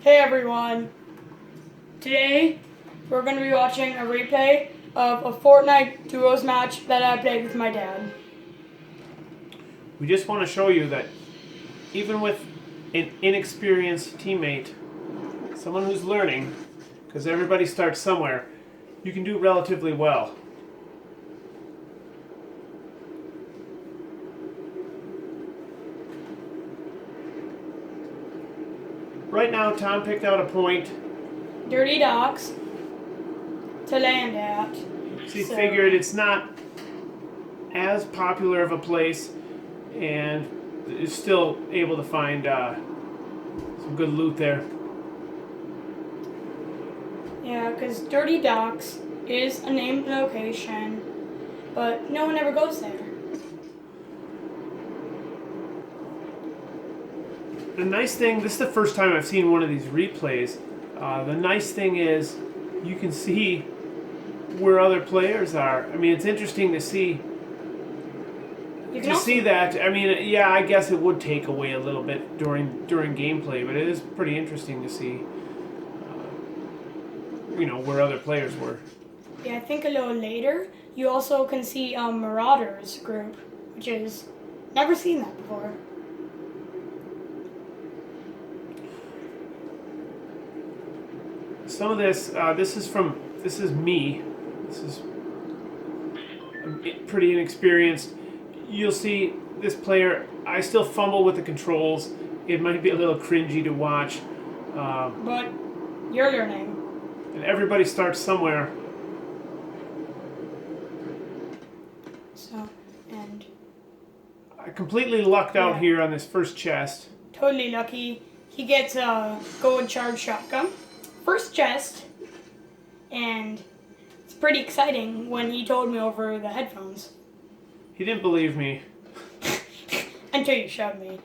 Hey everyone! Today we're going to be watching a replay of a Fortnite duos match that I played with my dad. We just want to show you that even with an inexperienced teammate, someone who's learning, because everybody starts somewhere, you can do relatively well. Right now, Tom picked out a point. Dirty docks to land at. So he figured it's not as popular of a place and is still able to find some good loot there. Yeah, because Dirty Docks is a named location, but no one ever goes there. The nice thing, this is the first time I've seen one of these replays. The nice thing is you can see where other players are. I mean, it's interesting to see that. I mean, yeah, I guess it would take away a little bit during gameplay, but it is pretty interesting to see, where other players were. Yeah, I think a little later you also can see Marauders group, which is never seen that before. Some of this, this is me. This is pretty inexperienced. You'll see this player, I still fumble with the controls. It might be a little cringy to watch. But you're learning. And everybody starts somewhere. So, and I completely lucked out here on this first chest. Totally lucky. He gets a gold charge shotgun. First chest, and it's pretty exciting when he told me over the headphones. He didn't believe me. Until you showed me.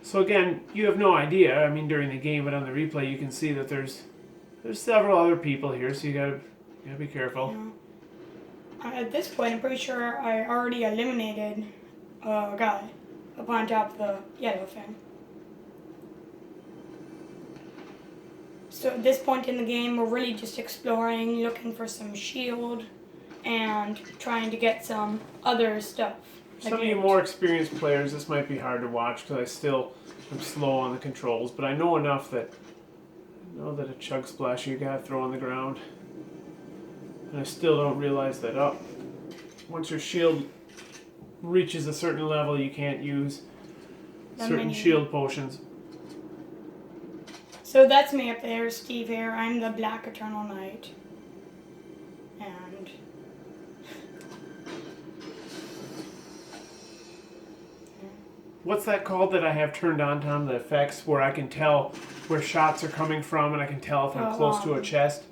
So again, you have no idea. I mean, during the game, but on the replay, you can see that there's several other people here, so you gotta be careful. Yeah. At this point, I'm pretty sure I already eliminated a guy up on top of the yellow thing. So at this point in the game, we're really just exploring, looking for some shield, and trying to get some other stuff. Some of you more experienced players, this might be hard to watch because I still am slow on the controls, but I know enough that a chug splash you gotta throw on the ground. And I still don't realize that once your shield reaches a certain level, you can't use certain shield potions. So that's me up there, Steve here. I'm the Black Eternal Knight. And what's that called that I have turned on, Tom? The effects where I can tell where shots are coming from and I can tell if I'm close to a chest?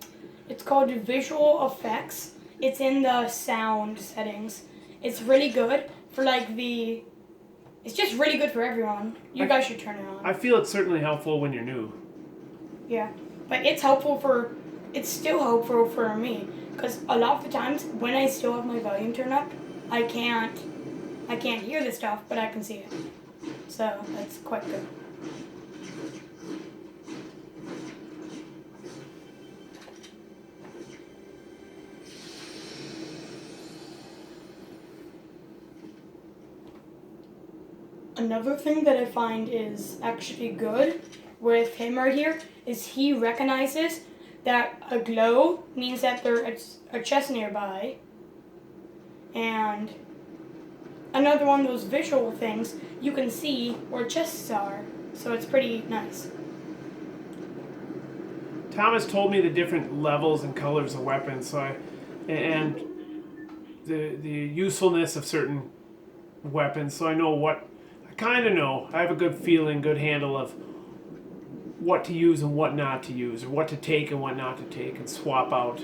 It's called Visual Effects. It's in the sound settings. It's really good for it's just really good for everyone. You guys should turn it on. I feel it's certainly helpful when you're new. Yeah, but it's still helpful for me. Because a lot of the times when I still have my volume turned up, I can't hear the stuff, but I can see it. So that's quite good. Another thing that I find is actually good with him right here is he recognizes that a glow means that there's a chest nearby. And another one of those visual things, you can see where chests are. So it's pretty nice. Thomas told me the different levels and colors of weapons, and the usefulness of certain weapons, so I kind of know. I have a good feeling, good handle of what to use and what not to use, or what to take and what not to take, and swap out.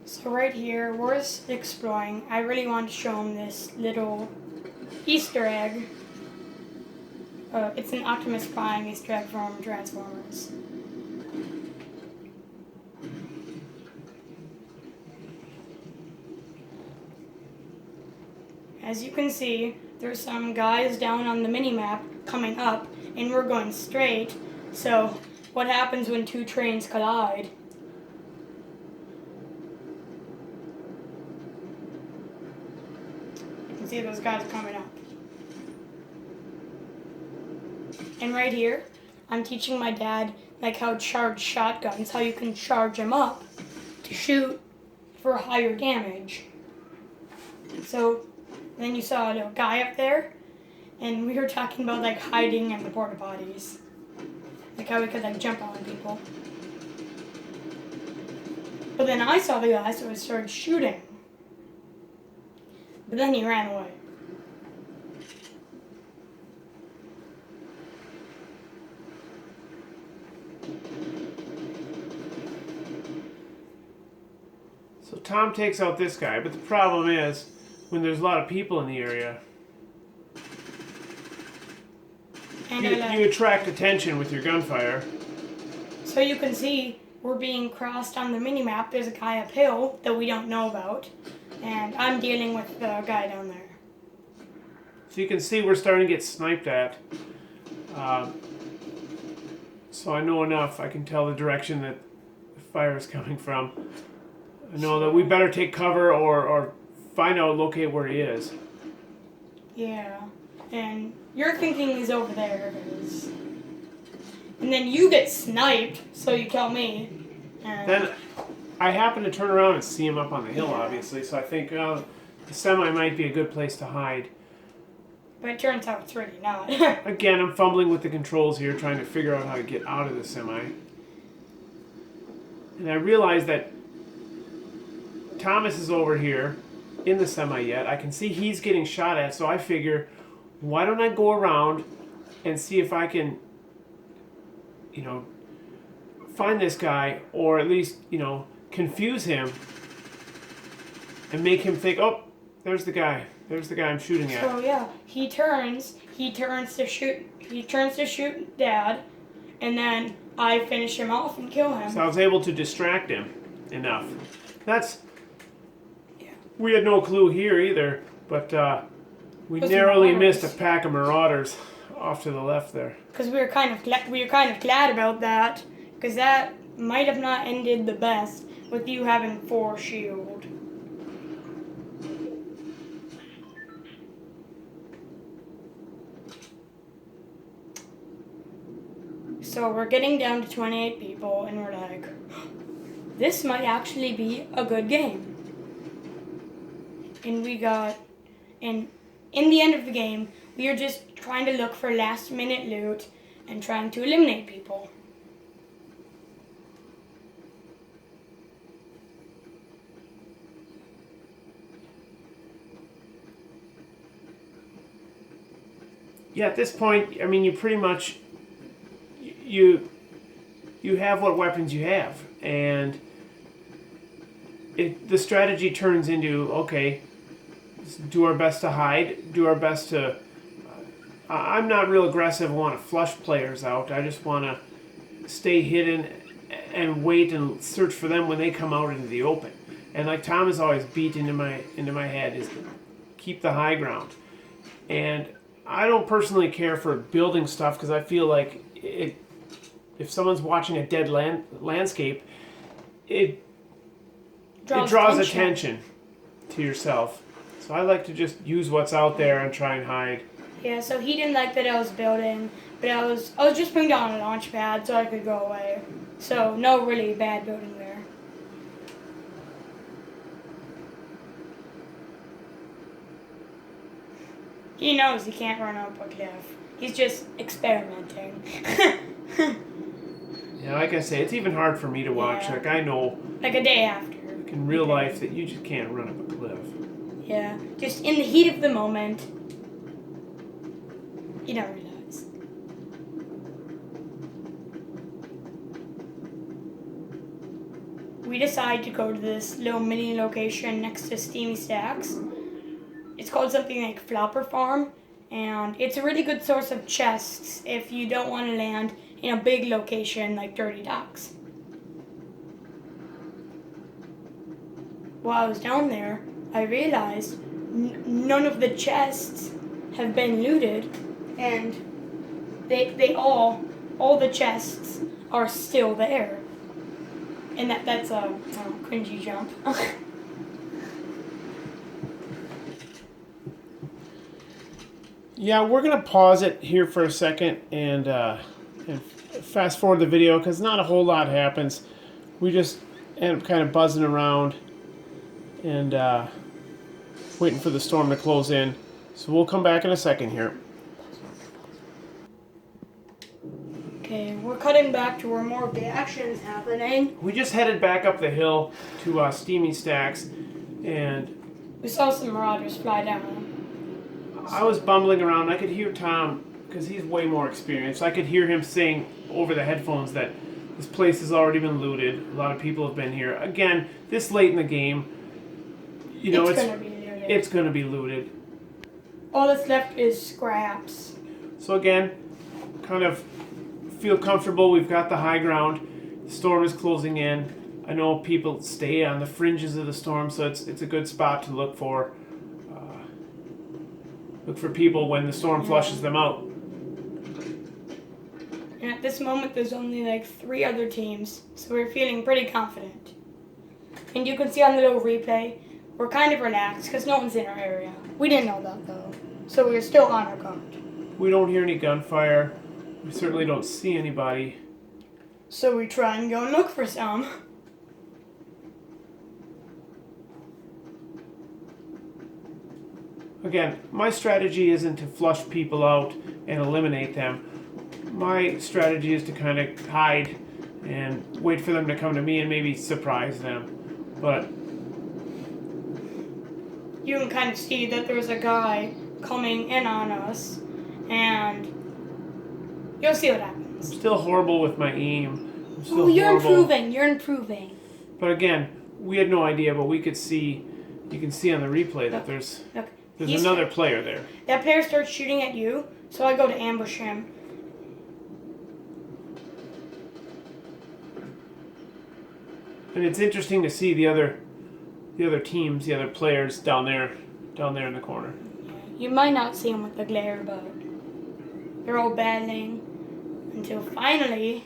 So right here, we're exploring. I really want to show him this little Easter egg. It's an Optimus Prime Easter egg from Transformers. As you can see, there's some guys down on the mini-map coming up, and we're going straight. So, what happens when two trains collide? You can see those guys coming up. And right here, I'm teaching my dad like how to charge shotguns, how you can charge them up to shoot for higher damage. So, then you saw a little guy up there, and we were talking about like hiding in the porta potties, like how we could like jump on people. But then I saw the guy, so I started shooting. But then he ran away. So Tom takes out this guy, but the problem is, when there's a lot of people in the area, And you attract attention with your gunfire. So you can see we're being crossed on the mini-map. There's a guy uphill that we don't know about. And I'm dealing with the guy down there. So you can see we're starting to get sniped at. So I know enough. I can tell the direction that the fire is coming from. I know that we better take cover or find out, locate where he is. Yeah. And you're thinking he's over there. And then you get sniped, so you tell me. And Then I happen to turn around and see him up on the hill, obviously. So I think the semi might be a good place to hide. But it turns out it's really not. Again, I'm fumbling with the controls here, trying to figure out how to get out of the semi. And I realize that Thomas is over here in the semi yet. I can see he's getting shot at, so I figure, why don't I go around and see if I can, find this guy, or at least, confuse him and make him think, oh, there's the guy. There's the guy I'm shooting at. So yeah, he turns to shoot Dad, and then I finish him off and kill him. So I was able to distract him enough. We had no clue here either, but we narrowly missed a pack of marauders off to the left there. Because we were kind of glad about that, because that might have not ended the best with you having 4 shield. So we're getting down to 28 people, and we're like, this might actually be a good game. And in the end of the game, we are just trying to look for last minute loot and trying to eliminate people. Yeah, at this point, I mean, you pretty much you have what weapons you have, and the strategy turns into, okay, do our best to hide, do our best to. I'm not real aggressive. I want to flush players out. I just want to stay hidden and wait and search for them when they come out into the open. And like Tom has always beat into my head, is to keep the high ground. And I don't personally care for building stuff, because I feel like if someone's watching a dead landscape, it draws attention to yourself. So I like to just use what's out there and try and hide. Yeah, so he didn't like that I was building, but I was just putting down a launch pad so I could go away. So no really bad building there. He knows he can't run up a cliff. He's just experimenting. Yeah, like I say, it's even hard for me to watch. Yeah. Like, I know, Like a day after. in real life, that you just can't run up a cliff. Yeah, just in the heat of the moment, you don't realize. We decide to go to this little mini location next to Steamy Stacks. It's called something like Flopper Farm, And it's a really good source of chests if you don't want to land in a big location like Dirty Docks. While I was down there, I realized none of the chests have been looted, and they all the chests are still there. And that's a cringy jump. Yeah, we're gonna pause it here for a second and fast forward the video because not a whole lot happens. We just end up kind of buzzing around and waiting for the storm to close in. So we'll come back in a second here. Okay, we're cutting back to where more of the action is happening. We just headed back up the hill to Steamy Stacks, and We saw some marauders fly down. I was bumbling around. I could hear Tom, because he's way more experienced. I could hear him saying over the headphones that this place has already been looted. A lot of people have been here. Again, this late in the game, you know, It's gonna be looted. It's going to be looted. All that's left is scraps. So again, kind of feel comfortable. We've got the high ground. The storm is closing in. I know people stay on the fringes of the storm, so it's a good spot to look for. Look for people when the storm flushes them out. And at this moment, there's only like 3 other teams, so we're feeling pretty confident. And you can see on the little replay, we're kind of relaxed because no one's in our area. We didn't know that though, so we're still on our guard. We don't hear any gunfire. We certainly don't see anybody. So we try and go and look for some. Again, my strategy isn't to flush people out and eliminate them. My strategy is to kind of hide and wait for them to come to me and maybe surprise them. But You can kind of see that there's a guy coming in on us, and you'll see what happens. I'm still horrible with my aim. I'm still Oh, you're horrible. You're improving. But again, we had no idea, but we could see, you can see on the replay that there's another player there. That player starts shooting at you, so I go to ambush him. And it's interesting to see the other teams, the other players down there in the corner. You might not see them with the glare, but they're all battling until finally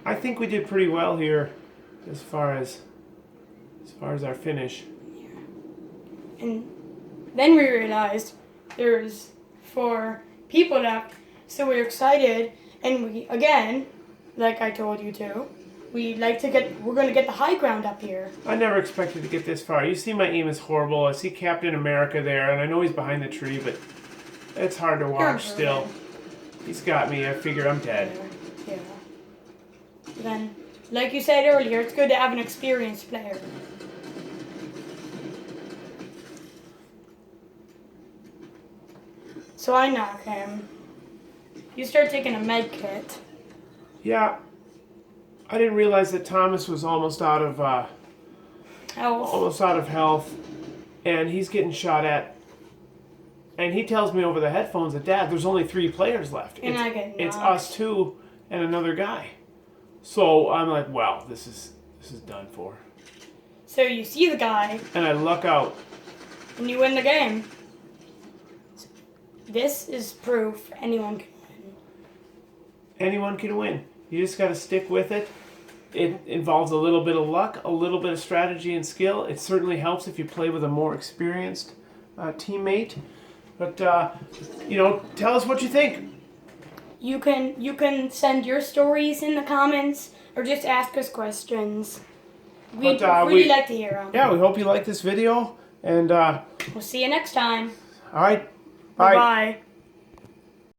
I think we did pretty well here as far as our finish. And then we realized there's 4 people left, so we're excited, and we, again, like I told you to, we're gonna get the high ground up here. I never expected to get this far. You see my aim is horrible. I see Captain America there, and I know he's behind the tree, but it's hard to watch still. He's got me. I figure I'm dead. Yeah. Then, like you said earlier, it's good to have an experienced player. So I knock him. You start taking a med kit. Yeah. I didn't realize that Thomas was almost out of health, and he's getting shot at. And he tells me over the headphones that, Dad, there's only 3 players left. And I get knocked. It's us 2 and another guy. So I'm like, wow, this is done for. So you see the guy, And I luck out. and you win the game. This is proof anyone can win. Anyone can win. You just got to stick with it. It involves a little bit of luck, a little bit of strategy and skill. It certainly helps if you play with a more experienced teammate. But, tell us what you think. You can send your stories in the comments or just ask us questions. We'd really like to hear them. Yeah, we hope you like this video. And We'll see you next time. all right, bye. Bye.